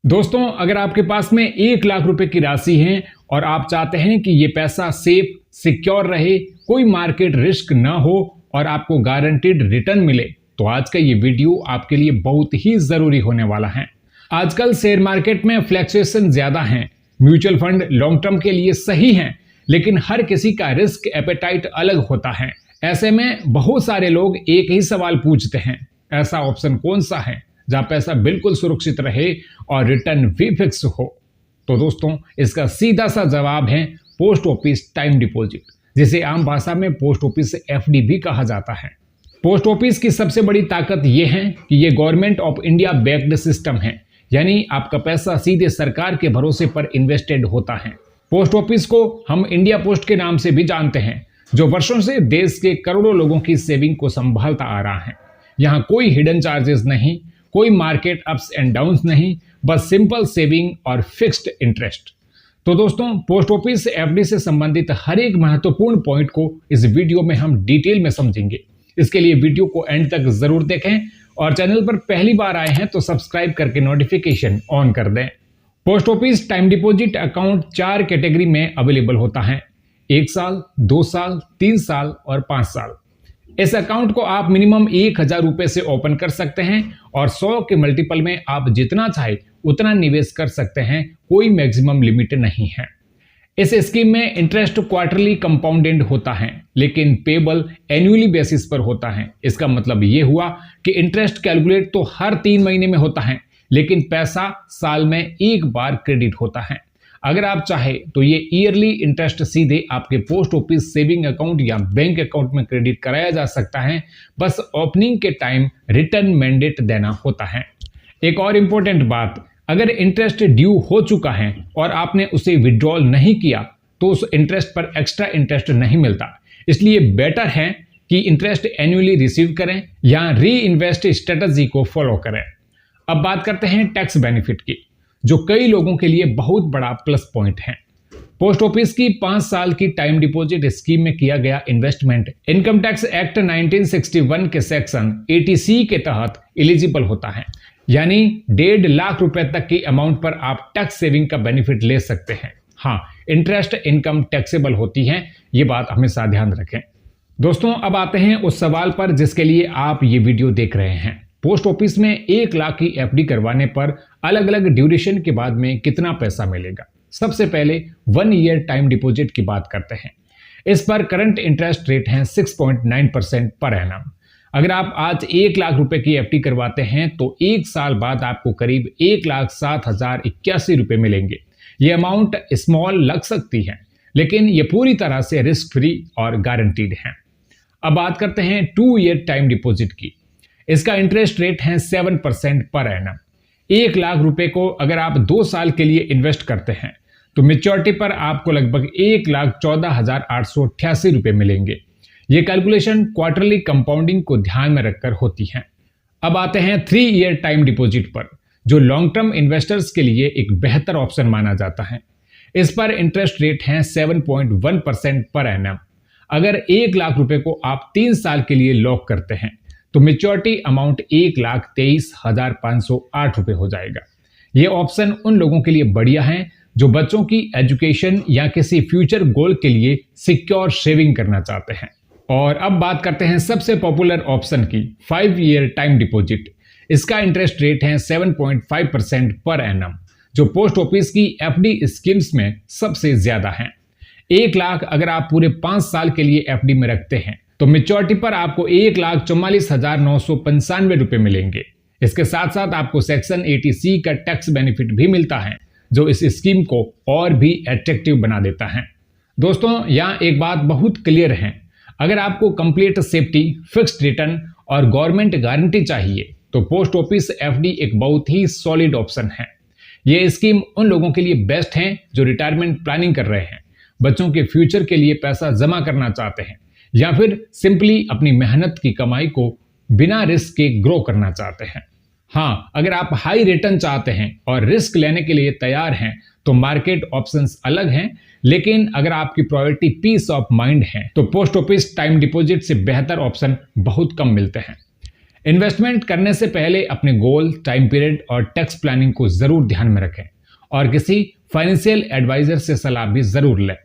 दोस्तों, अगर आपके पास में 1 लाख रुपए की राशि है और आप चाहते हैं कि ये पैसा सेफ सिक्योर रहे, कोई मार्केट रिस्क ना हो और आपको गारंटीड रिटर्न मिले, तो आज का ये वीडियो आपके लिए बहुत ही जरूरी होने वाला है। आजकल शेयर मार्केट में फ्लैक्चुएशन ज्यादा हैं। म्यूचुअल फंड लॉन्ग टर्म के लिए सही हैं, लेकिन हर किसी का रिस्क एपेटाइट अलग होता है। ऐसे में बहुत सारे लोग एक ही सवाल पूछते हैं, ऐसा ऑप्शन कौन सा है जहां पैसा बिल्कुल सुरक्षित रहे और रिटर्न भी फिक्स हो। तो दोस्तों, इसका सीधा सा जवाब है पोस्ट ऑफिस टाइम डिपॉजिट, जिसे आम भाषा में पोस्ट ऑफिस एफडी भी कहा जाता है। पोस्ट ऑफिस की सबसे बड़ी ताकत यह है कि यह government of India backed system है, यानी आपका पैसा सीधे सरकार के भरोसे पर इन्वेस्टेड होता है। पोस्ट ऑफिस को हम इंडिया पोस्ट के नाम से भी जानते हैं, जो वर्षों से देश के करोड़ों लोगों की सेविंग को संभालता आ रहा है। यहाँ कोई हिडन चार्जेस नहीं, कोई मार्केट अप्स एंड डाउन्स नहीं, बस सिंपल सेविंग और फिक्स्ड इंटरेस्ट। तो दोस्तों, पोस्ट ऑफिस एफडी से संबंधित हर एक महत्वपूर्ण पॉइंट को इस वीडियो में हम डिटेल में समझेंगे। इसके लिए वीडियो को एंड तक जरूर देखें और चैनल पर पहली बार आए हैं तो सब्सक्राइब करके नोटिफिकेशन ऑन कर दें। Post office time deposit account 4 category में अवेलेबल होता है: 1 साल, 2 साल, 3 साल और 5 साल। इस अकाउंट को आप मिनिमम 1000 रुपए से ओपन कर सकते हैं और 100 के मल्टीपल में आप जितना चाहे उतना निवेश कर सकते हैं, कोई मैक्सिमम लिमिट नहीं है। इस स्कीम में इंटरेस्ट क्वार्टरली कंपाउंडेड होता है, लेकिन पेबल एनुअली बेसिस पर होता है। इसका मतलब ये हुआ कि इंटरेस्ट कैलकुलेट तो हर 3 महीने में होता है, लेकिन पैसा साल में एक बार क्रेडिट होता है। अगर आप चाहे तो ये ईयरली इंटरेस्ट सीधे आपके पोस्ट ऑफिस सेविंग अकाउंट या बैंक अकाउंट में क्रेडिट कराया जा सकता है, बस ओपनिंग के टाइम रिटर्न मैंडेट देना होता है। एक और इंपॉर्टेंट बात, अगर इंटरेस्ट ड्यू हो चुका है और आपने उसे विड्रॉल नहीं किया तो उस इंटरेस्ट पर एक्स्ट्रा इंटरेस्ट नहीं मिलता। इसलिए बेटर है कि इंटरेस्ट एनुअली रिसीव करें या री इन्वेस्ट स्ट्रेटजी को फॉलो करें। अब बात करते हैं टैक्स बेनिफिट की, जो कई लोगों के लिए बहुत बड़ा प्लस पॉइंट है। पोस्ट ऑफिस की 5 साल की टाइम डिपॉजिट स्कीम में किया गया इन्वेस्टमेंट इनकम टैक्स एक्ट 1961 के सेक्शन 80C के तहत एलिजिबल होता है, यानी 1.5 लाख रुपए तक की अमाउंट पर आप टैक्स सेविंग का बेनिफिट ले सकते हैं। हाँ, इंटरेस्ट इनकम टैक्सेबल होती है, ये बात हमेशा ध्यान रखें। दोस्तों, अब आते हैं उस सवाल पर जिसके लिए आप ये वीडियो देख रहे हैं। पोस्ट ऑफिस में 1 लाख की एफडी करवाने पर अलग अलग ड्यूरेशन के बाद में कितना पैसा मिलेगा। सबसे पहले 1 ईयर टाइम डिपॉजिट की बात करते हैं। इस पर करंट इंटरेस्ट रेट है 6.9% पर एनम। अगर आप आज 1 लाख रुपए की एफडी करवाते हैं तो 1 साल बाद आपको करीब 1,07,081 रुपए मिलेंगे। ये अमाउंट स्मॉल लग सकती है, लेकिन ये पूरी तरह से रिस्क फ्री और गारंटीड है। अब बात करते हैं 2 ईयर टाइम डिपॉजिट की। इसका इंटरेस्ट रेट है 7% पर एनम। 1 लाख रुपए को अगर आप 2 साल के लिए इन्वेस्ट करते हैं तो मेच्योरिटी पर आपको लगभग 1,14,888 रुपए मिलेंगे। ये कैलकुलेशन क्वार्टरली कंपाउंडिंग को ध्यान में रखकर होती है। अब आते हैं 3 ईयर टाइम डिपॉजिट पर, जो लॉन्ग टर्म इन्वेस्टर्स के लिए एक बेहतर ऑप्शन माना जाता है। इस पर इंटरेस्ट रेट है 7.1% पर एनम। अगर 1 लाख रुपए को आप 3 साल के लिए लॉक करते हैं तो मेच्योरिटी अमाउंट 1,23,508 रुपए हो जाएगा। ये ऑप्शन उन लोगों के लिए बढ़िया है जो बच्चों की एजुकेशन या किसी फ्यूचर गोल के लिए सिक्योर सेविंग करना चाहते हैं। और अब बात करते हैं सबसे पॉपुलर ऑप्शन की, 5 ईयर टाइम डिपॉजिट। इसका इंटरेस्ट रेट है 7.5% पर एनम, जो पोस्ट ऑफिस की एफडी स्कीम्स में सबसे ज्यादा है। 1 लाख अगर आप पूरे 5 साल के लिए एफडी में रखते हैं तो मेच्योरिटी पर आपको 1,44,995 रुपए मिलेंगे। इसके साथ साथ आपको सेक्शन 80C का टैक्स बेनिफिट भी मिलता है, जो इस स्कीम को और भी एट्रैक्टिव बना देता है। दोस्तों, यहाँ एक बात बहुत क्लियर है, अगर आपको कंप्लीट सेफ्टी, फिक्स्ड रिटर्न और गवर्नमेंट गारंटी चाहिए तो पोस्ट ऑफिस एफडी एक बहुत ही सॉलिड ऑप्शन है। ये स्कीम उन लोगों के लिए बेस्ट है जो रिटायरमेंट प्लानिंग कर रहे हैं, बच्चों के फ्यूचर के लिए पैसा जमा करना चाहते हैं, या फिर सिंपली अपनी मेहनत की कमाई को बिना रिस्क के ग्रो करना चाहते हैं। हाँ, अगर आप हाई रिटर्न चाहते हैं और रिस्क लेने के लिए तैयार हैं तो मार्केट ऑप्शंस अलग हैं, लेकिन अगर आपकी प्रायोरिटी पीस ऑफ माइंड है तो पोस्ट ऑफिस टाइम डिपॉजिट से बेहतर ऑप्शन बहुत कम मिलते हैं। इन्वेस्टमेंट करने से पहले अपने गोल, टाइम पीरियड और टैक्स प्लानिंग को जरूर ध्यान में रखें और किसी फाइनेंशियल एडवाइजर से सलाह भी जरूर लें।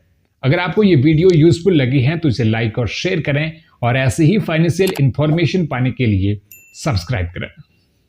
अगर आपको ये वीडियो यूजफुल लगी है तो इसे लाइक और शेयर करें और ऐसे ही फाइनेंशियल इंफॉर्मेशन पाने के लिए सब्सक्राइब करें।